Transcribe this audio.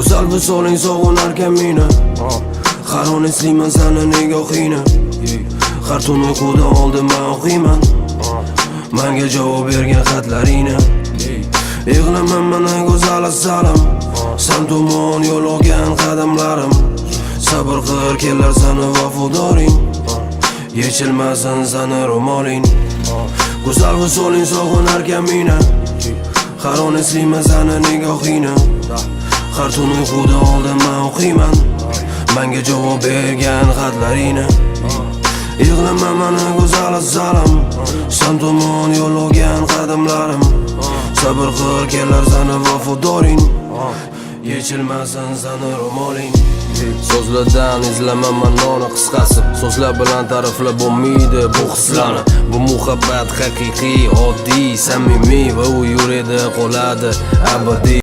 Go'zal visoling sog'inarkan meni, har on eslayman seni nigohingni. Har tun uyquda oldimdan o'qiyman menga javob bergan xatlaringni. Yig'laman mana go'zal assalam, sen tomon yo'l olgan qadamlarim. Sabr qil kelar seni vafodoring, yechilmasin seni ro'moling. Go'zal visoling sog'inarkan meni, har on eslayman seni nigohingni. Har tun uyquda oldimdan o'qiyman menga javob bergan xatlaringni. Yig'laman mana go'zal assalam, sen tomon yo'l olgan qadamlarim. Sabr qil kelar seni vafodoring, yechilmasin seni ro'moling. So'zlardan izlamaman noni qisqasi, so'zlar bilan ta'riflab bo'lmaydi bu hislarni. Bu muhabbat haqiqiy, oddiy, samimiy va u yuradi qoladi abadiy.